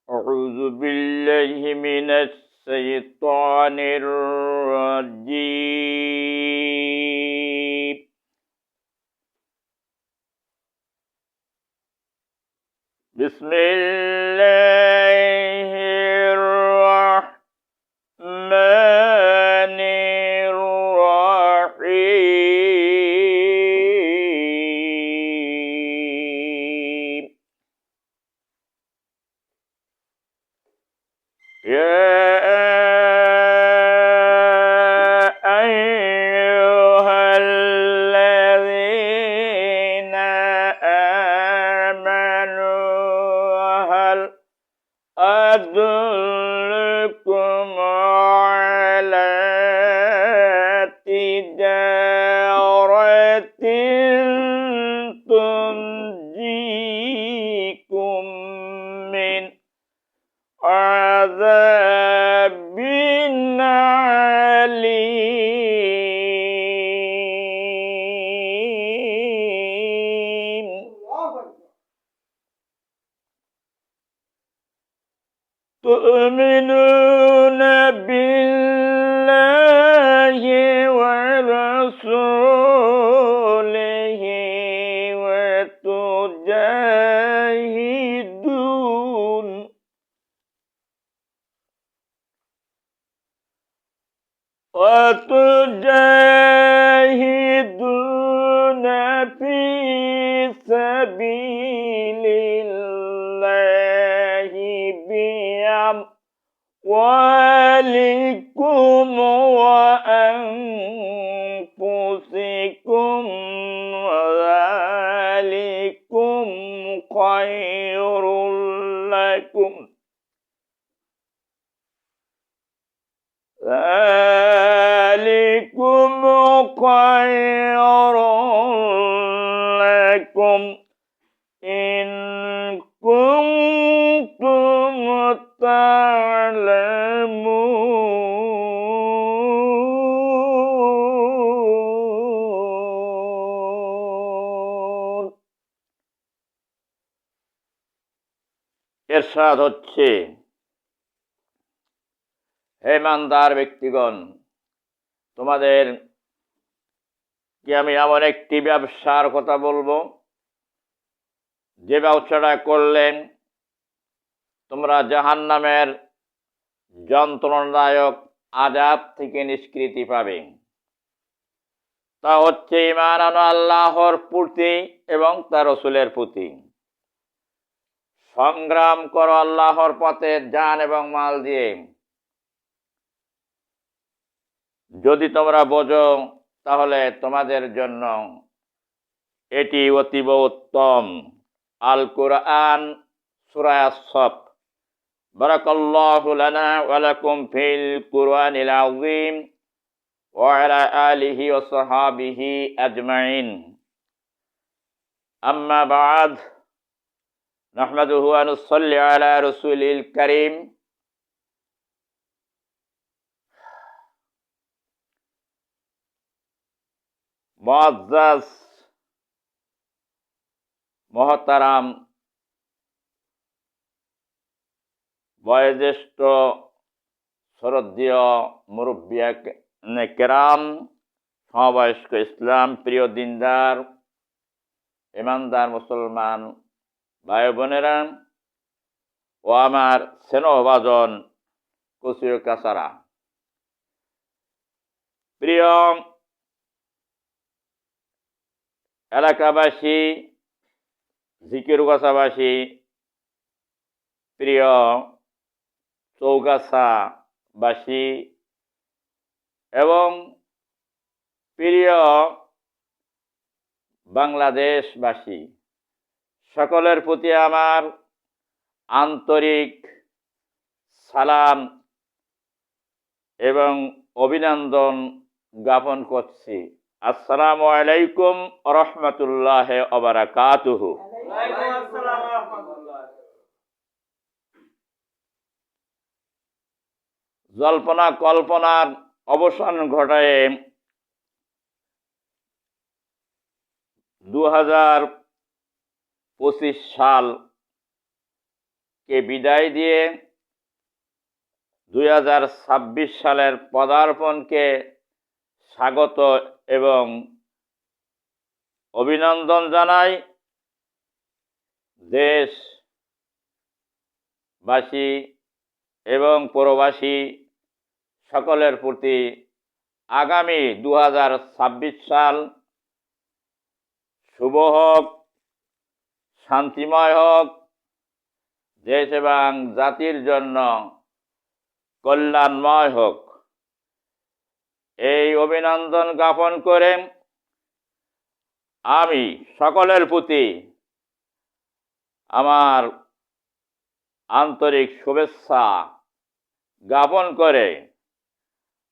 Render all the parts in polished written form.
أعوذ بالله من الشيطان الرجيم بسم الله الرحمن الرحيم يا أيها الذين آمنوا هل أدلكم على تجارة تنجيكم من عذاب عليم تؤمنون بالله ورسوله وتجاهدون في سبيل الله بأموالكم وأنفسكم ذلكم خير لكم إن كنتم تعلمون ইরশাদ হচ্ছে, হে ইমানদার ব্যক্তিগণ, তোমাদের কি আমি এমন একটি ব্যবসার কথা বলবো যে ব্যবসাটা করলেন তোমরা জাহান্নামের যন্ত্রণাদায়ক আযাব থেকে নিষ্কৃতি পাবে। তা হচ্ছে ঈমান আনো আল্লাহর প্রতি এবং তার রাসূলের প্রতি, সংগ্রাম করো আল্লাহর পথে জান এবং মাল দিয়ে। যদি তোমরা বোঝো তাহলে তোমাদের জন্য এটি অতীব উত্তম। আল কুরআন সূরা আস-সাফ। বারাকাল্লাহু লানা ওয়া লাকুম ফিল কুরআনিল আযীম ওয়া আলা আলিহি ওয়া সাহবিহি আজমাইন। আম্মা বা'দ, নাহমাদুহু ওয়া নুসাল্লি আলা রাসূলিল কারীম। মুআজ্জাজ মহতারাম বয়োজ্যেষ্ঠ শ্রদ্ধেয় মুরব্বিয়া কেরাম, সমবয়স্ক ইসলাম প্রিয় দিনদার ইমানদার মুসলমান ভাই বোনেরা ও আমার স্নেহভাজন কুচিও কাছারা, প্রিয় এলাকাবাসী, জিকিরগাছাবাসী, প্রিয় চৌগাছাবাসী এবং প্রিয় বাংলাদেশবাসী, সকলের প্রতি আমার আন্তরিক সালাম এবং অভিনন্দন জ্ঞাপন করছি। আসসালামু আলাইকুম ওয়া রাহমাতুল্লাহি ওয়া বারাকাতুহু। জল্পনা কল্পনার অবসান ঘটায় 2025 সালকে বিদায় দিয়ে 2026 সালের পদার্পণকে স্বাগত এবং অভিনন্দন জানাই। দেশবাসী এবং প্রবাসী সকলের প্রতি আগামী 2026 সাল শুভ হোক, শান্তিময় হোক, দেশ এবং জাতির জন্য কল্যাণময় হোক, এই অভিনন্দন জ্ঞাপন করে আমি সকলের প্রতি আমার আন্তরিক শুভেচ্ছা জ্ঞাপন করে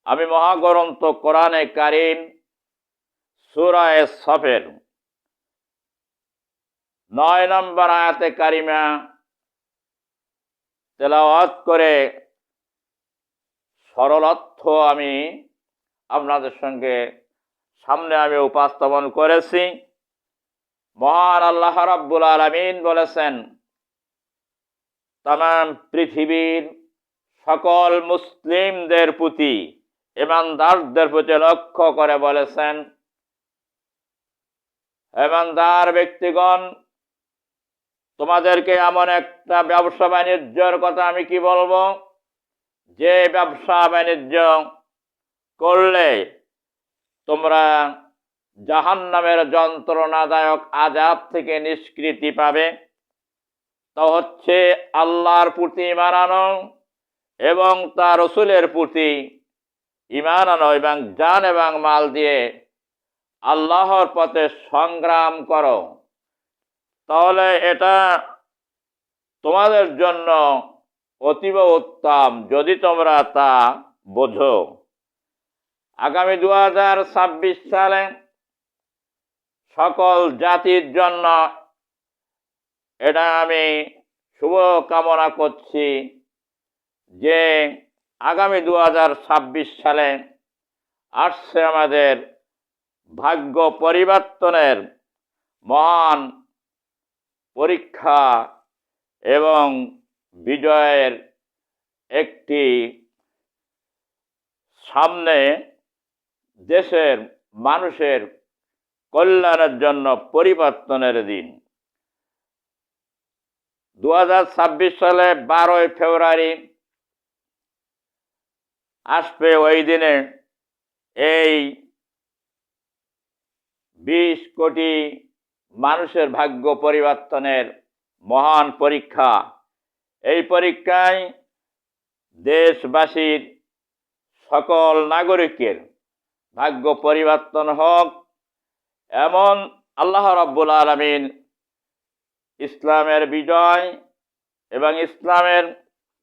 আমি মহাগ্রন্থ কোরআনে কারীম সূরা সফের 9 নম্বর আয়াতে কারিমা তেলাওয়াত করে সরল অর্থ আমি আপনাদের সামনে আমি উপস্থাপন করেছি। মহান আল্লাহ রাব্বুল আলামিন বলেছেন, তামাম পৃথিবীর সকল মুসলিমদের প্রতি, ঈমানদারদের প্রতি লক্ষ্য করে বলেছেন, ঈমানদার ব্যক্তিগণ, তোমাদেরকে এমন একটা ব্যবসা বাণিজ্যের কথা আমি কি বলবো, যে ব্যবসা বাণিজ্য করলে তোমরা জাহান্নামের যন্ত্রণাদায়ক আযাব থেকে নিষ্কৃতি পাবে। তা হচ্ছে আল্লাহর প্রতি ঈমান আনো এবং তার রাসূলের প্রতি ঈমান আনো এবং জান এবং মাল দিয়ে আল্লাহর পথে সংগ্রাম করো, তাহলে এটা তোমাদের জন্য অতীব উত্তম, যদি তোমরা তা বোঝো। আগামী 2026 সালে সকল জাতির জন্য এটা আমি শুভ কামনা করছি যে আগামী 2026 সালে আসছে আমাদের ভাগ্য পরিবর্তনের মহান পরীক্ষা এবং বিজয়ের একটি সামনে দেশের মানুষের কল্যাণের জন্য পরিবর্তনের দিন। 2026 সালে 12 ফেব্রুয়ারি আসবে। ওই দিনে এই 20 কোটি মানুষের ভাগ্য পরিবর্তনের মহান পরীক্ষা। এই পরীক্ষায় দেশবাসীর সকল নাগরিকের ভাগ্য পরিবর্তন হোক, এমন আল্লাহ রাব্বুল আলামিন ইসলামের বিজয় এবং ইসলামের